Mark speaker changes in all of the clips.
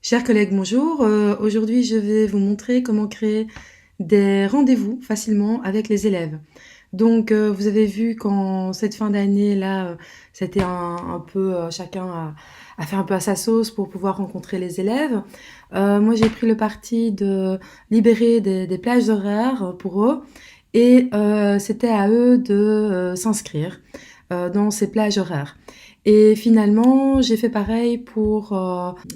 Speaker 1: Chers collègues, bonjour. Aujourd'hui, je vais vous montrer comment créer des rendez-vous facilement avec les élèves. Donc, vous avez vu qu'en cette fin d'année, là, c'était un peu, chacun a fait un peu à sa sauce pour pouvoir rencontrer les élèves. Moi, j'ai pris le parti de libérer des plages horaires pour eux et c'était à eux de s'inscrire dans ces plages horaires. Et finalement, j'ai fait pareil pour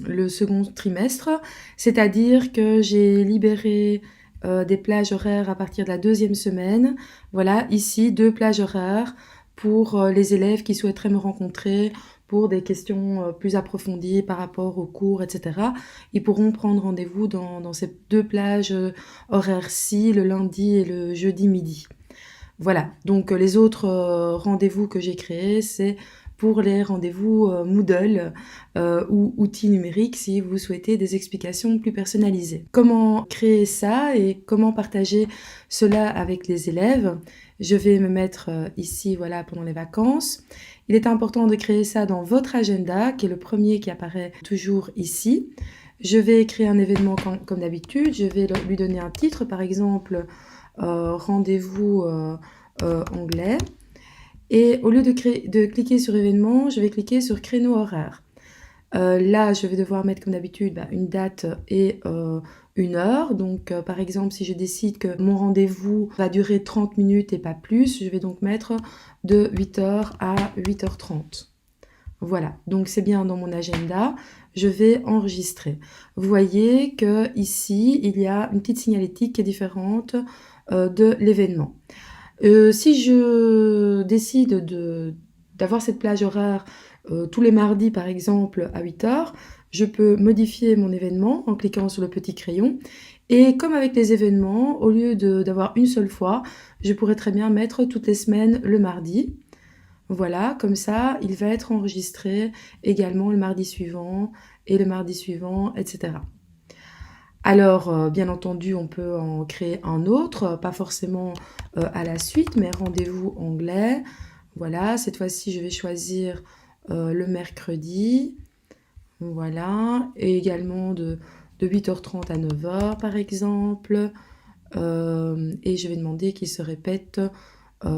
Speaker 1: le second trimestre, c'est-à-dire que j'ai libéré des plages horaires à partir de la deuxième semaine. Voilà, ici, 2 plages horaires pour les élèves qui souhaiteraient me rencontrer pour des questions plus approfondies par rapport aux cours, etc. Ils pourront prendre rendez-vous dans ces 2 plages horaires-ci, le lundi et le jeudi midi. Voilà, donc les autres rendez-vous que j'ai créés, c'est pour les rendez-vous Moodle ou outils numériques si vous souhaitez des explications plus personnalisées. Comment créer ça et comment partager cela avec les élèves? Je vais me mettre ici, voilà, pendant les vacances. Il est important de créer ça dans votre agenda, qui est le premier qui apparaît toujours ici. Je vais créer un événement comme d'habitude. Je vais lui donner un titre, par exemple, rendez-vous anglais. Et au lieu de cliquer sur événement, je vais cliquer sur créneau horaire. Là, je vais devoir mettre comme d'habitude une date et une heure. Donc, par exemple, si je décide que mon rendez-vous va durer 30 minutes et pas plus, je vais donc mettre de 8h à 8h30. Voilà, donc c'est bien dans mon agenda. Je vais enregistrer. Vous voyez que ici, il y a une petite signalétique qui est différente de l'événement. Si je décide d'avoir cette plage horaire tous les mardis par exemple à 8h, je peux modifier mon événement en cliquant sur le petit crayon. Et comme avec les événements, au lieu d'avoir une seule fois, je pourrais très bien mettre toutes les semaines le mardi. Voilà, comme ça, il va être enregistré également le mardi suivant et le mardi suivant, etc. Alors, bien entendu, on peut en créer un autre, pas forcément à la suite, mais rendez-vous anglais. Voilà, cette fois-ci, je vais choisir le mercredi. Voilà, et également de 8h30 à 9h, par exemple. Et je vais demander qu'il se répète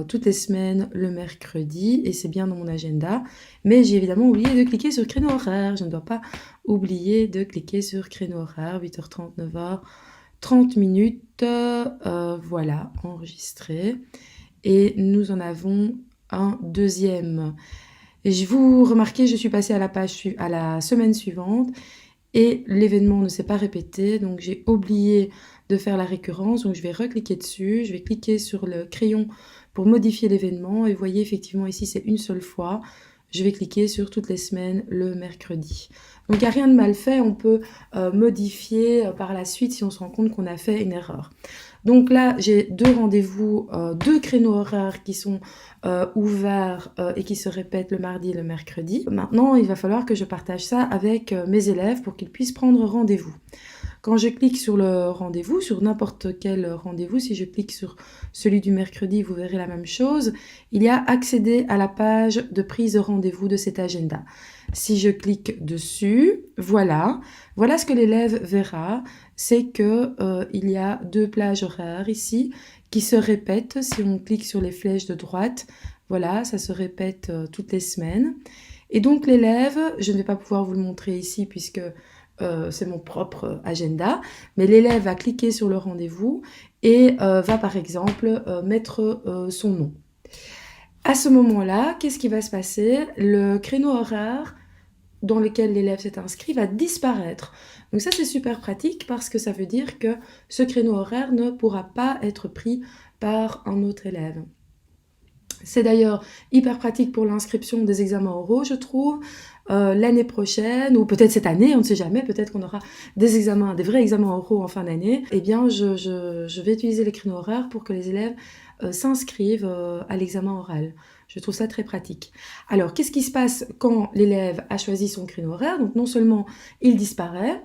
Speaker 1: toutes les semaines le mercredi, et c'est bien dans mon agenda. Mais j'ai évidemment oublié de cliquer sur créneau horaire. Je ne dois pas oublier de cliquer sur créneau horaire, 8h30, 9h, 30 minutes. Voilà, enregistré. Et nous en avons un deuxième. Et vous remarquez, je suis passée à la semaine suivante et l'événement ne s'est pas répété, donc j'ai oublié de faire la récurrence, donc je vais recliquer dessus, je vais cliquer sur le crayon pour modifier l'événement, et vous voyez effectivement ici c'est une seule fois, je vais cliquer sur toutes les semaines le mercredi. Donc il n'y a rien de mal fait, on peut modifier par la suite si on se rend compte qu'on a fait une erreur. Donc là, j'ai 2 rendez-vous, 2 créneaux horaires qui sont ouverts et qui se répètent le mardi et le mercredi. Maintenant, il va falloir que je partage ça avec mes élèves pour qu'ils puissent prendre rendez-vous. Quand je clique sur le rendez-vous, sur n'importe quel rendez-vous, si je clique sur celui du mercredi, vous verrez la même chose. Il y a accéder à la page de prise de rendez-vous de cet agenda. Si je clique dessus, voilà ce que l'élève verra, c'est que il y a 2 plages horaires ici qui se répètent. Si on clique sur les flèches de droite, voilà, ça se répète toutes les semaines. Et donc l'élève, je ne vais pas pouvoir vous le montrer ici puisque c'est mon propre agenda, mais l'élève va cliquer sur le rendez-vous et va par exemple mettre son nom. À ce moment-là, qu'est-ce qui va se passer? Le créneau horaire dans lequel l'élève s'est inscrit va disparaître. Donc ça, c'est super pratique parce que ça veut dire que ce créneau horaire ne pourra pas être pris par un autre élève. C'est d'ailleurs hyper pratique pour l'inscription des examens oraux, je trouve. L'année prochaine, ou peut-être cette année, on ne sait jamais, peut-être qu'on aura des vrais examens oraux en fin d'année. Eh bien, je vais utiliser les créneaux horaires pour que les élèves s'inscrivent à l'examen oral. Je trouve ça très pratique. Alors, qu'est-ce qui se passe quand l'élève a choisi son créneau horaire? Donc, non seulement il disparaît,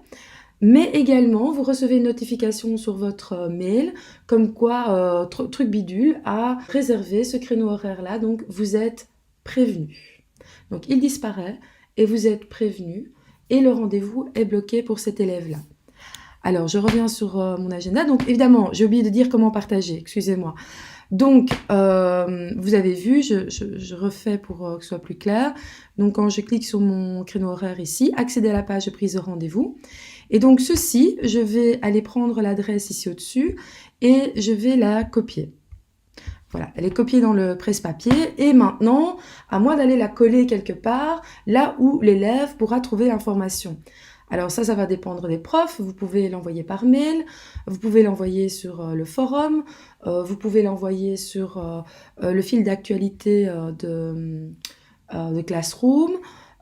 Speaker 1: mais également, vous recevez une notification sur votre mail comme quoi Truc Bidule a réservé ce créneau horaire-là, donc vous êtes prévenu. Donc il disparaît et vous êtes prévenu et le rendez-vous est bloqué pour cet élève-là. Alors, je reviens sur mon agenda. Donc, évidemment, j'ai oublié de dire comment partager, excusez-moi. Donc, vous avez vu, je refais pour que ce soit plus clair. Donc, quand je clique sur mon créneau horaire ici, accéder à la page de prise de rendez-vous. Et donc, ceci, je vais aller prendre l'adresse ici au-dessus et je vais la copier. Voilà, elle est copiée dans le presse-papier et maintenant, à moi d'aller la coller quelque part, là où l'élève pourra trouver l'information. Alors ça va dépendre des profs. Vous pouvez l'envoyer par mail, vous pouvez l'envoyer sur le forum, vous pouvez l'envoyer sur le fil d'actualité de Classroom.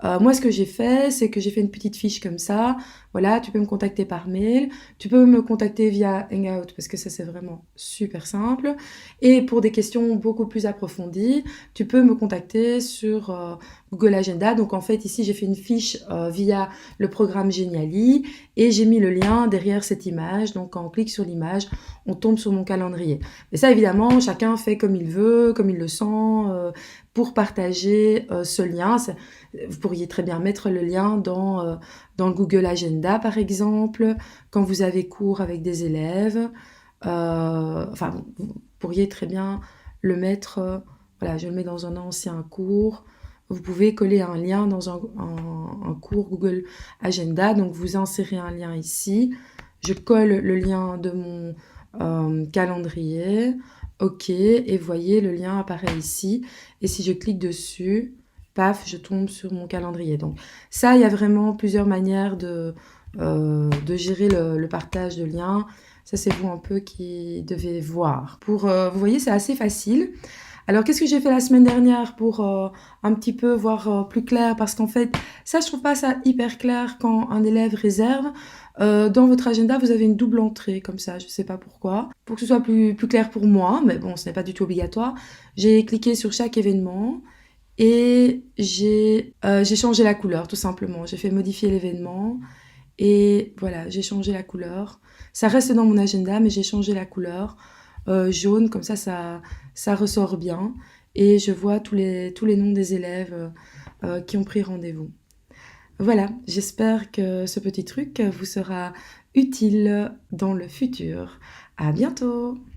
Speaker 1: Moi, ce que j'ai fait, c'est que j'ai fait une petite fiche comme ça. Voilà, tu peux me contacter par mail, tu peux me contacter via Hangout parce que ça, c'est vraiment super simple. Et pour des questions beaucoup plus approfondies, tu peux me contacter sur Google Agenda. Donc, en fait, ici, j'ai fait une fiche via le programme Geniali et j'ai mis le lien derrière cette image. Donc, quand on clique sur l'image, on tombe sur mon calendrier. Mais ça, évidemment, chacun fait comme il veut, comme il le sent. Pour partager ce lien, vous pourriez très bien mettre le lien dans le Google Agenda, par exemple, quand vous avez cours avec des élèves. Enfin, vous pourriez très bien le mettre, voilà, je le mets dans un ancien cours. Vous pouvez coller un lien dans un cours Google Agenda. Donc, vous insérez un lien ici. Je colle le lien de mon calendrier. OK. Et vous voyez, le lien apparaît ici. Et si je clique dessus, paf, je tombe sur mon calendrier. Donc ça, il y a vraiment plusieurs manières de gérer le partage de liens. Ça, c'est vous un peu qui devez voir. Vous voyez, c'est assez facile. Alors, qu'est-ce que j'ai fait la semaine dernière pour un petit peu voir plus clair? Parce qu'en fait, ça, je trouve pas ça hyper clair quand un élève réserve. Dans votre agenda, vous avez une double entrée comme ça, je sais pas pourquoi. Pour que ce soit plus clair pour moi, mais bon, ce n'est pas du tout obligatoire. J'ai cliqué sur chaque événement et j'ai changé la couleur, tout simplement. J'ai fait modifier l'événement et voilà, j'ai changé la couleur. Ça reste dans mon agenda, mais j'ai changé la couleur. Jaune, comme ça ressort bien. Et je vois tous les noms des élèves qui ont pris rendez-vous. Voilà, j'espère que ce petit truc vous sera utile dans le futur. À bientôt!